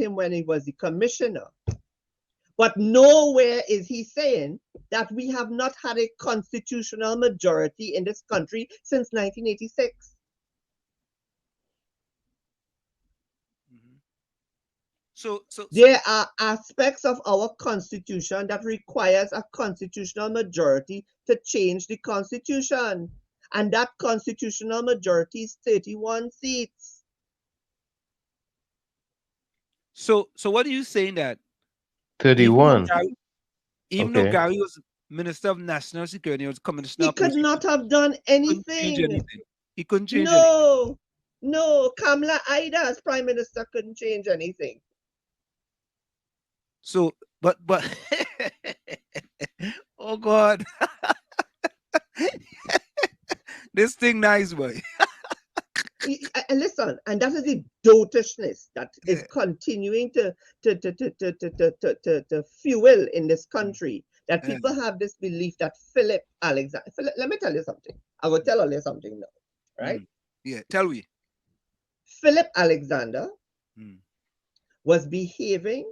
him when he was the commissioner. But nowhere is he saying that we have not had a constitutional majority in this country since 1986. So there are aspects of our constitution that requires a constitutional majority to change the constitution. And that constitutional majority is 31 seats. So what are you saying that even though 31. Gary, even though Okay. Gary was Minister of National Security, was commissioner He of could police, not have done he couldn't change anything. anything. He couldn't change anything. No, Kamala Ida as prime minister couldn't change anything. So, but oh God, this thing nice boy. And listen, and that is the dotishness that is continuing to fuel in this country. That people have this belief that Philip Alexander. Let me tell you something. I will tell you something now, right? Yeah, tell me. Philip Alexander was behaving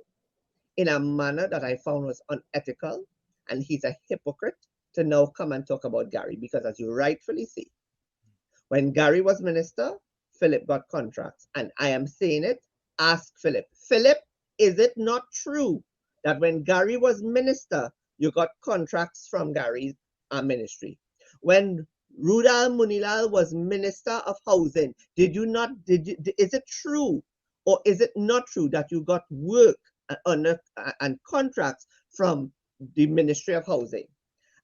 in a manner that I found was unethical, and he's a hypocrite to now come and talk about Gary, because as you rightfully say, when Gary was minister, Philip got contracts. And I am saying it, ask Philip. Philip, is it not true that when Gary was minister, you got contracts from Gary's ministry? When Rudal Munilal was Minister of Housing, is it true or is it not true that you got work and contracts from the Ministry of Housing?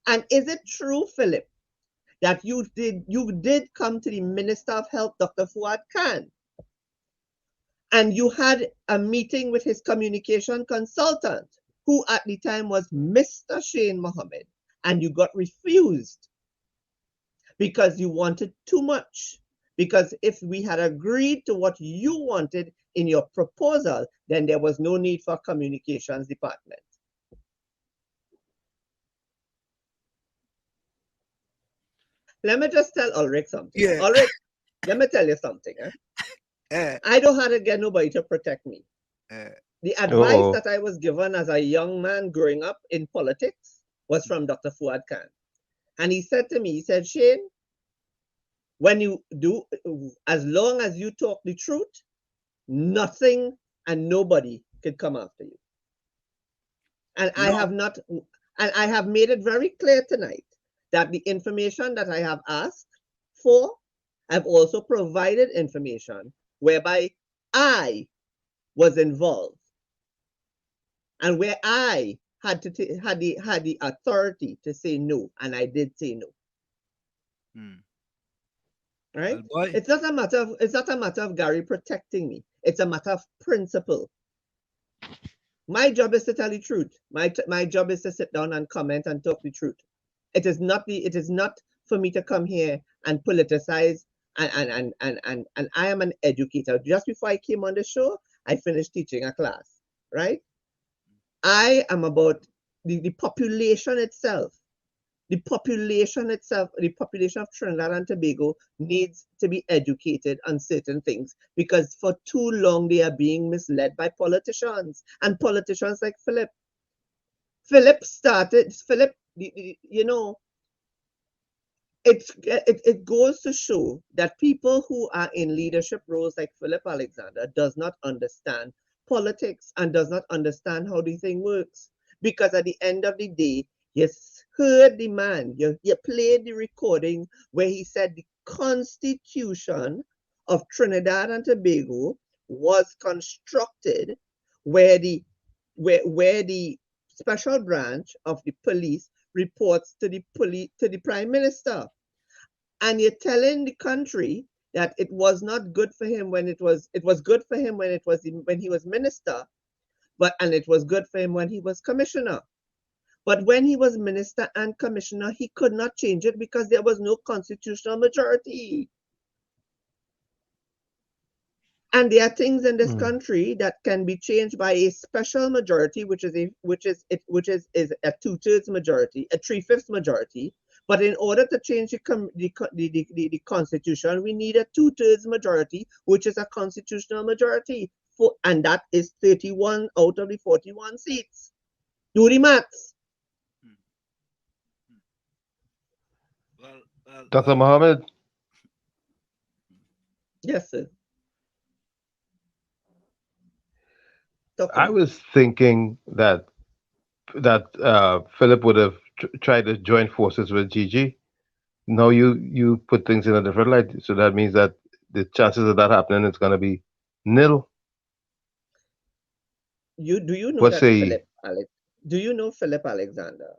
And is it true, Philip, that you did come to the Minister of Health, Dr. Fuad Khan, and you had a meeting with his communication consultant, who at the time was Mr. Shane Mohammed, and you got refused because you wanted too much? Because if we had agreed to what you wanted in your proposal, then there was no need for communications department. Let me just tell Ulrich something. Yeah. Ulrich, let me tell you something. I don't have to get nobody to protect me. The advice that I was given as a young man growing up in politics was from Dr. Fuad Khan. And he said to me, he said, Shane, when you do, as long as you talk the truth, nothing and nobody could come after you. And I have made it very clear tonight that the information that I have asked for, I've also provided information whereby I was involved and where I had the authority to say no, and I did say no. Right? It's not a matter of Gary protecting me. It's a matter of principle. My job is to tell the truth. My job is to sit down and comment and talk the truth. It is not for me to come here and politicize and I am an educator. Just before I came on the show, I finished teaching a class, right? I am about the population itself. The population of Trinidad and Tobago needs to be educated on certain things, because for too long they are being misled by politicians, and politicians like Philip. Philip, you know, it goes to show that people who are in leadership roles like Philip Alexander does not understand politics and does not understand how the thing works. Because at the end of the day, you heard the man, you played the recording where he said the Constitution of Trinidad and Tobago was constructed where the special branch of the police reports to the prime minister. And you're telling the country that it was not good for him when it was good for him when he was minister, and it was good for him when he was commissioner. But when he was minister and commissioner, he could not change it because there was no constitutional majority. And there are things in this country that can be changed by a special majority, which is a 2/3 majority, a 3/5 majority. But in order to change the constitution, we need a 2/3 majority, which is a constitutional majority. and that is 31 out of the 41 seats. Do the maths. Dr. Mohammed? Yes, sir. I was thinking that Philip would have tried to join forces with Gigi. No, you put things in a different light, so that means that the chances of that happening is going to be nil. Do you know What that say you? Do you know Philip Alexander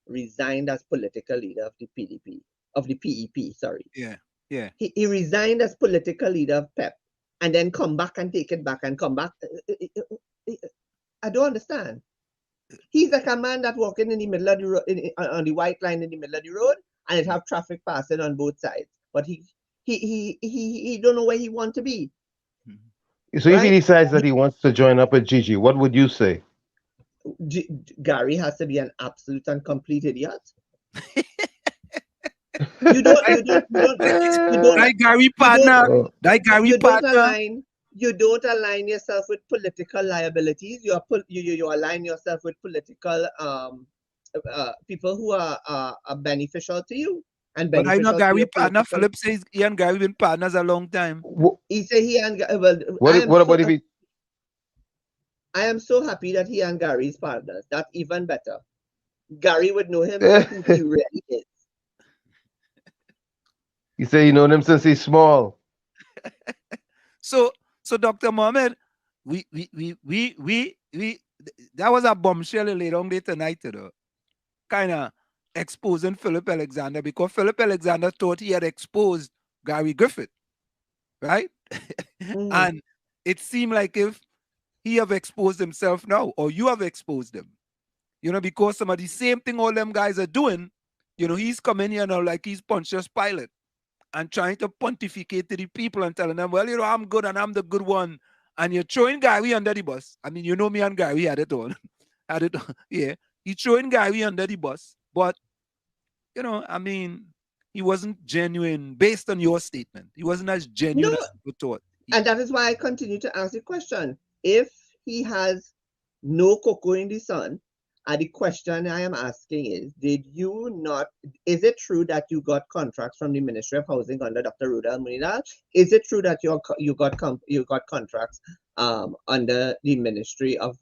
resigned as political leader of the PDP, of the PEP, sorry. Yeah, yeah. He resigned as political leader of PEP and then come back and take it back and come back. I don't understand. He's like a man that walking in the middle of the road, on the white line in the middle of the road, and it have traffic passing on both sides. But he don't know where he want to be. So if he decides that he wants to join up with Gigi, what would you say? Gary has to be an absolute and complete idiot. You don't align yourself with political liabilities. You align yourself with political people who are beneficial to you and but I know beneficial to Gary your partner. political. Philip says he and Gary been partners a long time. He said he and well. What about if he? I am so happy that he and Gary is partners. That's even better. Gary would know him for who he really is. You say you known him since he's small. So Dr. Mohammed, we that was a bombshell later on tonight, though. Kind of exposing Philip Alexander, because Philip Alexander thought he had exposed Gary Griffith, right? And it seemed like if he have exposed himself now, or you have exposed him, because some of the same thing all them guys are doing, he's coming here now like he's Pontius Pilate and trying to pontificate to the people and telling them, well, I'm good and I'm the good one. And you're throwing Gary under the bus. I mean, me and Gary had it on. Yeah. He's throwing Gary under the bus. But, I mean, he wasn't genuine based on your statement. He wasn't as genuine as you thought. And that is why I continue to ask the question. If he has no cocoa in the sun, and the question I am asking is, is it true that you got contracts from the Ministry of Housing under Dr. Ruda Munidal? Is it true that you got contracts under the Ministry of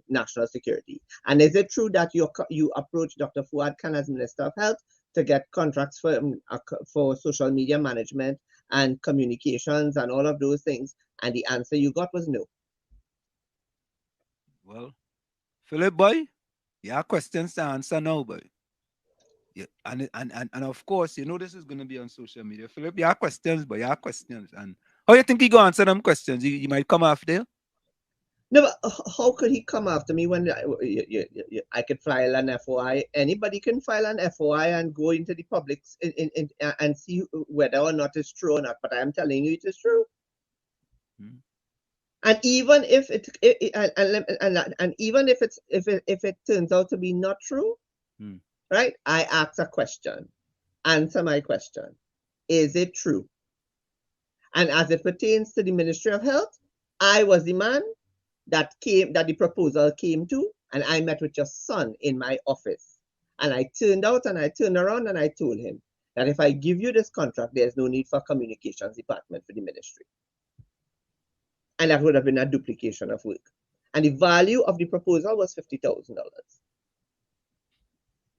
National Security? And is it true that you approached Dr. Fuad Khan as Minister of Health to get contracts for social media management and communications and all of those things? And the answer you got was no. Well, Philip boy, questions to answer now, boy. Yeah, and of course, this is going to be on social media. Philip, questions, but questions. And how you think he going to answer them questions? He might come after. No, but how could he come after me when I could file an FOI? Anybody can file an FOI and go into the public and see whether or not it's true or not. But I am telling you, it is true. And even if if it turns out to be not true, right? I ask a question. Answer my question. Is it true? And as it pertains to the Ministry of Health, I was the man that the proposal came to, and I met with your son in my office. And I turned around and I told him that if I give you this contract, there's no need for communications department for the ministry. And that would have been a duplication of work. And the value of the proposal was $50,000.